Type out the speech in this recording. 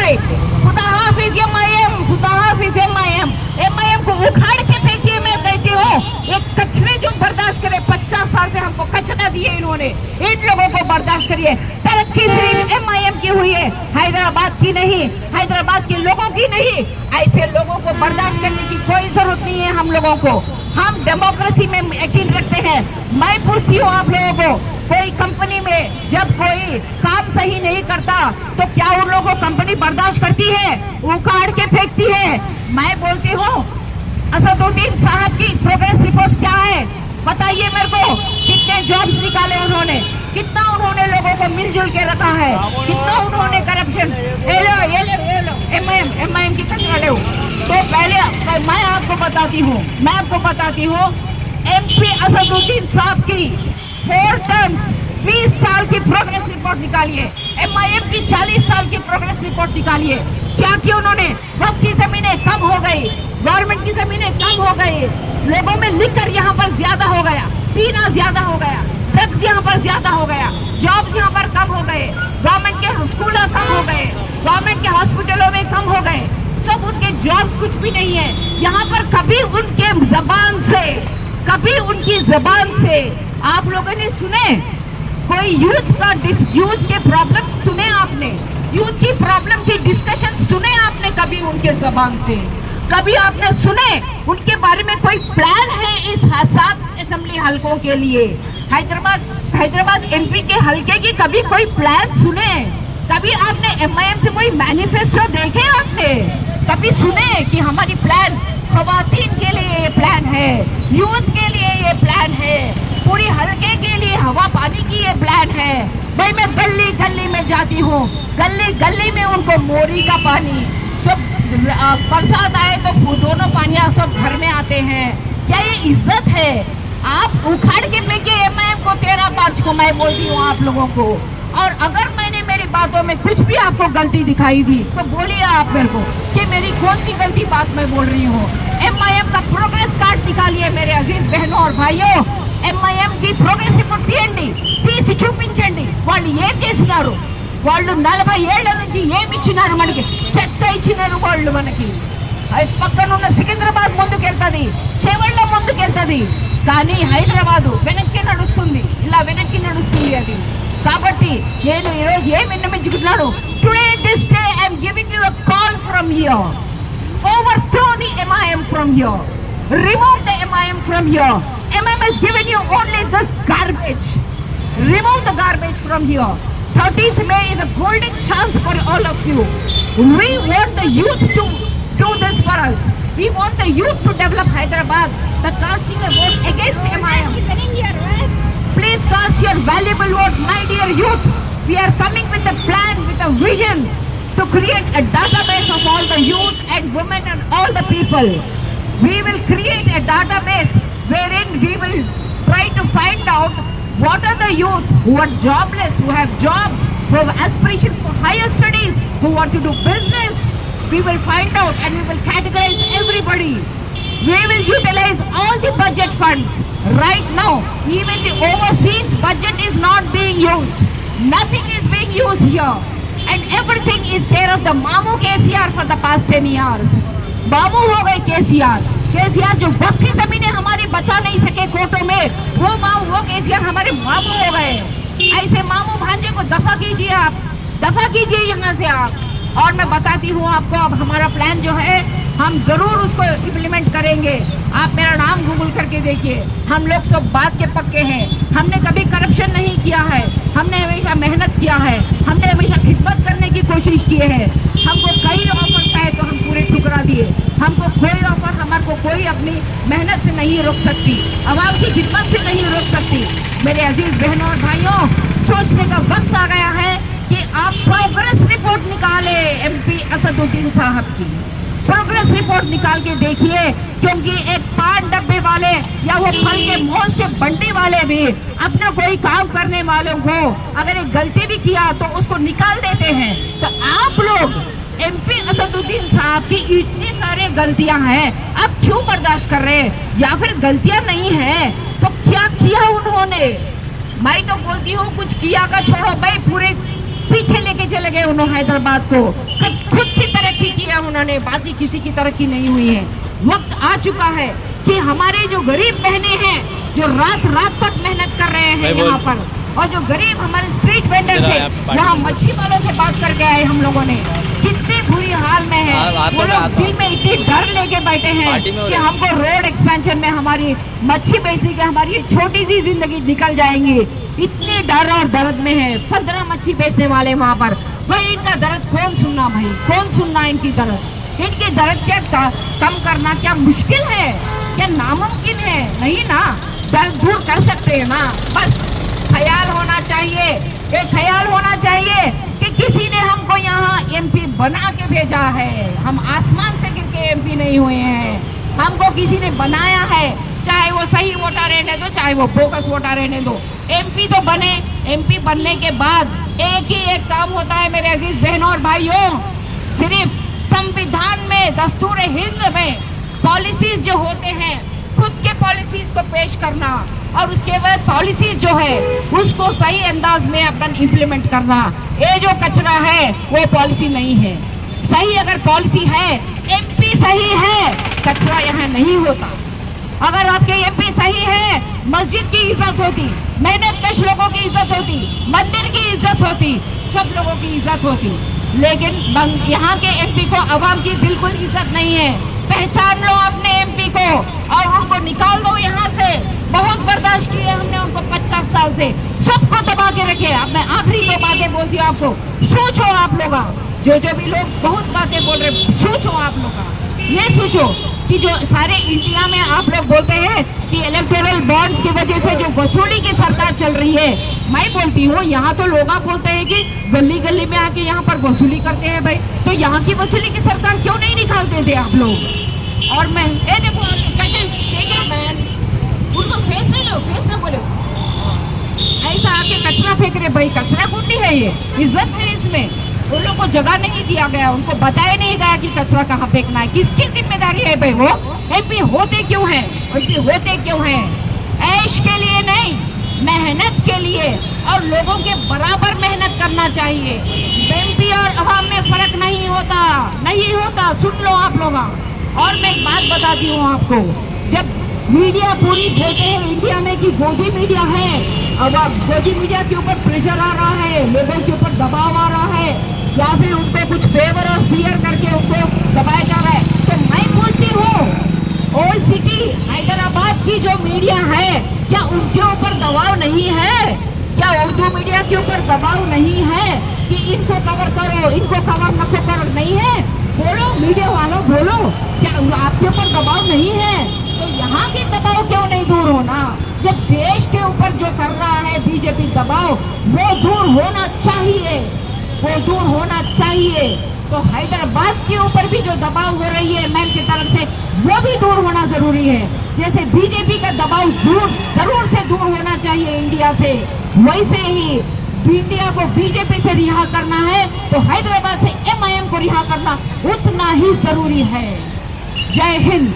है। खुदा हाफिज MIM, खुदा हाफिज MIM, MIM को उखाड़ के फेंकिए। मैं कहती हूँ एक कचरे जो बर्दाश्त करे, 50 साल से हमको कचरा दिए इन्होंने, इन लोगों को बर्दाश्त करिए। तरक्की सिर्फ MIM की हुई है, हैदराबाद की नहीं, हैदराबाद के लोगों की नहीं। ऐसे लोगों को बर्दाश्त करने की कोई जरूरत नहीं है हम लोगों को। हम डेमोक्रेसी में यकीन रखते हैं। मैं पूछती हूँ आप लोगों को, कोई कंपनी में जब कोई काम सही नहीं करता तो क्या उन लोगों को कंपनी बर्दाश्त करती है? उखाड़ के फेंकती है। मैं बोलती हूँ असदुद्दीन साहब की प्रोग्रेस रिपोर्ट क्या है बताइए मेरे को। कितने जॉब्स निकाले उन्होंने, कितना उन्होंने लोगों को मिलजुल के रखा है, कितना उन्होंने करप्शन। ये लो MIM की कचरा लो। तो पहले मैं आपको बताती हूँ MP असदुद्दीन साहब की 4 टर्म्स 20 साल की प्रोग्रेस रिपोर्ट निकालिए। MIM की 40 साल की प्रोग्रेस रिपोर्ट निकालिए। क्या किया उन्होंने? वक्त की जमीनें कम हो गई, गवर्नमेंट की जमीनें कम हो गई, लोगों में लिकर यहाँ पर ज्यादा हो गया, पीना ज्यादा हो गया, ड्रग्स यहाँ पर ज्यादा हो गया, जॉब्स यहाँ पर कम हो गए, गवर्नमेंट के स्कूल कम हो गए, गवर्नमेंट के हॉस्पिटलों में कम हो गए, सब उनके जॉब्स कुछ भी नहीं है यहाँ पर। कभी उनके जबान से आप लोगों ने सुने कोई यूथ के प्रॉब्लम सुने आपने? यूथ की प्रॉब्लम की डिस्कशन सुने आपने कभी उनके जबान से? कभी आपने सुने उनके बारे में कोई प्लान है इस 7 असेंबली हलकों के लिए? हैदराबाद MP के हलके की कभी कोई प्लान सुने? कभी आपने MIM से कोई मैनिफेस्टो देखे? आपने कभी सुने कि हमारी प्लान खवातीन के लिए ये प्लान है, यूथ के लिए ये प्लान है, पूरी हलके के लिए हवा पानी की ये प्लान है? भाई मैं गली गली में जाती हूँ, गली गली में उनको मोरी का पानी, सब बरसात आए तो दोनों पानियाँ सब घर में आते हैं। क्या ये इज्जत है? आप उखाड़ के फेंके MIM को 13/5 को। मैं बोलती हूँ आप लोगों को, और अगर मैंने मेरी बातों में कुछ भी आपको गलती दिखाई दी तो बोलिए आप मेरे को कि मेरी कौन सी गलती बात मैं बोल रही हूँ। MIM का प्रोग्रेस कार्ड निकालिए मेरे अजीज बहनों और भाइयों। MIM की ప్రోగ్రెస్ రిపోర్ట్ తీసి చూపించండి। వాళ్ళు ఏం చేస్తున్నారు? వాళ్ళు 40 ఏళ్ల నుంచి ఏమి ఇచ్చినారు? మనకి చెత్త ఇచ్చినారు వాళ్ళు మనకి। పక్కన ఉన్న సికింద్రాబాద్ ముందుకెళ్తది, చెవళ్ళ ముందుకెళ్తది, కానీ హైదరాబాద్ వెనక్కి నడుస్తుంది, ఇలా వెనక్కి నడుస్తుంది అది। కాబట్టి నేను ఈ రోజు ఏం విన్నవించుకుంటున్నాను? Today this day I am giving you a call from here. Overthrow the MIM from here. Remove the MIM from here. MIM has given you only this garbage. Remove the garbage from here. 13th May is a golden chance for all of you. We want the youth to do this for us. We want the youth to develop Hyderabad. The casting a vote against MIM. Please cast your valuable vote, my dear youth. We are coming with a plan, with a vision to create a database of all the youth and women and all the people. We will create a database wherein we will try to find out what are the youth who are jobless, who have jobs, who have aspirations for higher studies, who want to do business. We will find out and we will categorize everybody. We will utilize all the budget funds. Right now, even the overseas budget is not being used. Nothing is being used here. And everything is care of the Mamu KCR for the past 10 years. मामू हो गए केसीआर जो वक्त की जमीनें हमारी बचा नहीं सके कोर्टों में, वो केसीआर हमारे मामू हो गए। ऐसे मामू भांजे को दफा कीजिए, आप दफा कीजिए यहाँ से आप। और मैं बताती हूँ आपको, अब हमारा प्लान जो है हम जरूर उसको इम्प्लीमेंट करेंगे। आप मेरा नाम गूगल करके देखिए, हम लोग सब बात के पक्के हैं। हमने कभी करप्शन नहीं किया है, हमने हमेशा मेहनत किया है, हमने हमेशा खिदमत करने की कोशिश की है। हमको कई ऑफर्स आए तो हम पूरे ठुकरा दिए। हमको कोई ऑफर हमारे को कोई अपनी मेहनत से नहीं रोक सकती, आवाम की खिदमत से नहीं रोक सकती। मेरे अजीज बहनों और भाइयों, सोचने का वक्त आ गया है कि आप प्रोग्रेस रिपोर्ट निकाले MP असदुद्दीन साहब की। प्रोग्रेस रिपोर्ट निकाल के देखिए, क्योंकि एक पान डब्बे वाले या वो फल के मोज के बंडी वाले भी अपना कोई काम करने वालों को अगर एक गलती भी किया तो उसको निकाल देते हैं। तो आप लोग MP असदुद्दीन साहब की इतनी सारे गलतियां हैं, आप क्यों बर्दाश्त कर रहे हैं? या फिर गलतियां नहीं है तो क्या किया उन्होंने? मैं तो बोलती हूँ कुछ किया का छोड़ो भाई, पूरे पीछे लेके चले गए उन्होंने हैदराबाद को। खुद उन्होंने, बाकी किसी की तरक्की नहीं हुई है। वक्त आ चुका है कि हमारे जो गरीब बहनें हैं, जो रात रात तक मेहनत कर रहे हैं यहाँ पर, और जो गरीब हमारे स्ट्रीट वेंडर्स है, यहाँ मच्छी वालों से बात करके आए हम लोगों ने, कितनी बुरी हाल में है। वो लोग दिल में इतनी डर लेके बैठे हैं कि हमको रोड एक्सपेंशन में हमारी मच्छी बेचने की हमारी छोटी सी जिंदगी निकल जाएंगी, इतने डर और दर्द में है। 15 मच्छी बेचने वाले वहाँ पर, भाई इनका दर्द कौन सुनना, भाई कौन सुनना इनकी दर्द। इनके दर्द क्या कम करना क्या मुश्किल है, क्या नामुमकिन है? नहीं ना, दर्द दूर कर सकते हैं ना। बस ख्याल होना चाहिए, एक ख्याल होना चाहिए कि किसी ने हमको यहाँ एमपी बना के भेजा है। हम आसमान से गिर के एमपी नहीं हुए हैं, हमको किसी ने बनाया है। चाहे वो सही वोटर रहने दो, चाहे वो बोगस वोटर रहने दो, एमपी तो बने। एमपी बनने के बाद एक ही एक काम होता है मेरे अजीज बहनों और भाइयों, सिर्फ संविधान में, दस्तूर हिंद में पॉलिसीज जो होते हैं, खुद के पॉलिसीज को पेश करना, और उसके बाद पॉलिसीज जो है उसको सही अंदाज में अपन इम्प्लीमेंट करना। ये जो कचरा है वो पॉलिसी नहीं है। सही अगर पॉलिसी है, एमपी सही है, कचरा यहाँ नहीं होता। अगर आपके एमपी सही है, मस्जिद की इज्जत होती, मेहनतकश लोगों की इज्जत होती, मंदिर की इज्जत होती, सब लोगों की इज्जत होती। लेकिन यहाँ के एमपी को अवाम की बिल्कुल इज्जत नहीं है। पहचान लो अपने एमपी को और उनको निकाल दो यहाँ से। बहुत बर्दाश्त किए हमने उनको 50 साल से, सबको दबा के रखे। अब मैं आखिरी 2 बातें बोलती हूँ आपको, सोचो आप लोग, जो भी लोग बहुत बातें बोल रहे, सोचो आप लोग, ये सोचो कि जो सारे इंडिया में आप लोग बोलते हैं कि इलेक्टोरल बॉन्ड्स की वजह से जो वसूली की सरकार चल रही है, मैं बोलती हूँ यहाँ तो लोग बोलते हैं कि गली गली में आके यहाँ पर वसूली करते हैं। भाई तो यहाँ की वसूली की सरकार क्यों नहीं निकालते थे आप लोग? और मैं ये देखो मैन, उनको फेस नहीं लो, फेस ना बोलो, ऐसा आके कचरा फेंक रहे। भाई कचरा कुंडी है ये, इज्जत है इसमें। उन लोगों को जगह नहीं दिया गया, उनको बताया नहीं गया कि कचरा कहाँ फेंकना है। किसकी जिम्मेदारी है भाई? वो एमपी होते क्यों हैं? एमपी होते क्यों हैं? ऐश के लिए नहीं, मेहनत के लिए, और लोगों के बराबर मेहनत करना चाहिए। एमपी और अवाम में फर्क नहीं होता, नहीं होता, सुन लो आप लोग। और मैं एक बात बताती हूँ आपको, जब मीडिया पूरी बोलते हैं इंडिया में कि गोदी मीडिया है, अब गोदी मीडिया के ऊपर प्रेशर आ रहा है, लोगों के ऊपर दबाव आ रहा है, या फिर उनको कुछ फेवर और फियर करके उनको दबाया जा रहा है, तो मैं पूछती हूँ ओल्ड सिटी हैदराबाद की जो मीडिया है, क्या उनके ऊपर दबाव नहीं है? क्या उर्दू मीडिया के ऊपर दबाव नहीं है कि इनको कवर करो, इनको कवर न करो? नहीं है? बोलो मीडिया वालों, बोलो, क्या आपके ऊपर दबाव नहीं है? तो यहाँ के दबाव क्यों नहीं दूर होना? जब देश के ऊपर जो कर रहा है बीजेपी दबाव, वो दूर होना चाहिए, वो दूर होना चाहिए। तो हैदराबाद के ऊपर भी जो दबाव हो रही है मैम की तरफ से, वो भी दूर होना जरूरी है। जैसे बीजेपी का दबाव जरूर से दूर होना चाहिए इंडिया से, वैसे ही इंडिया को बीजेपी से रिहा करना है तो हैदराबाद से एमआईएम को रिहा करना उतना ही जरूरी है। जय हिंद।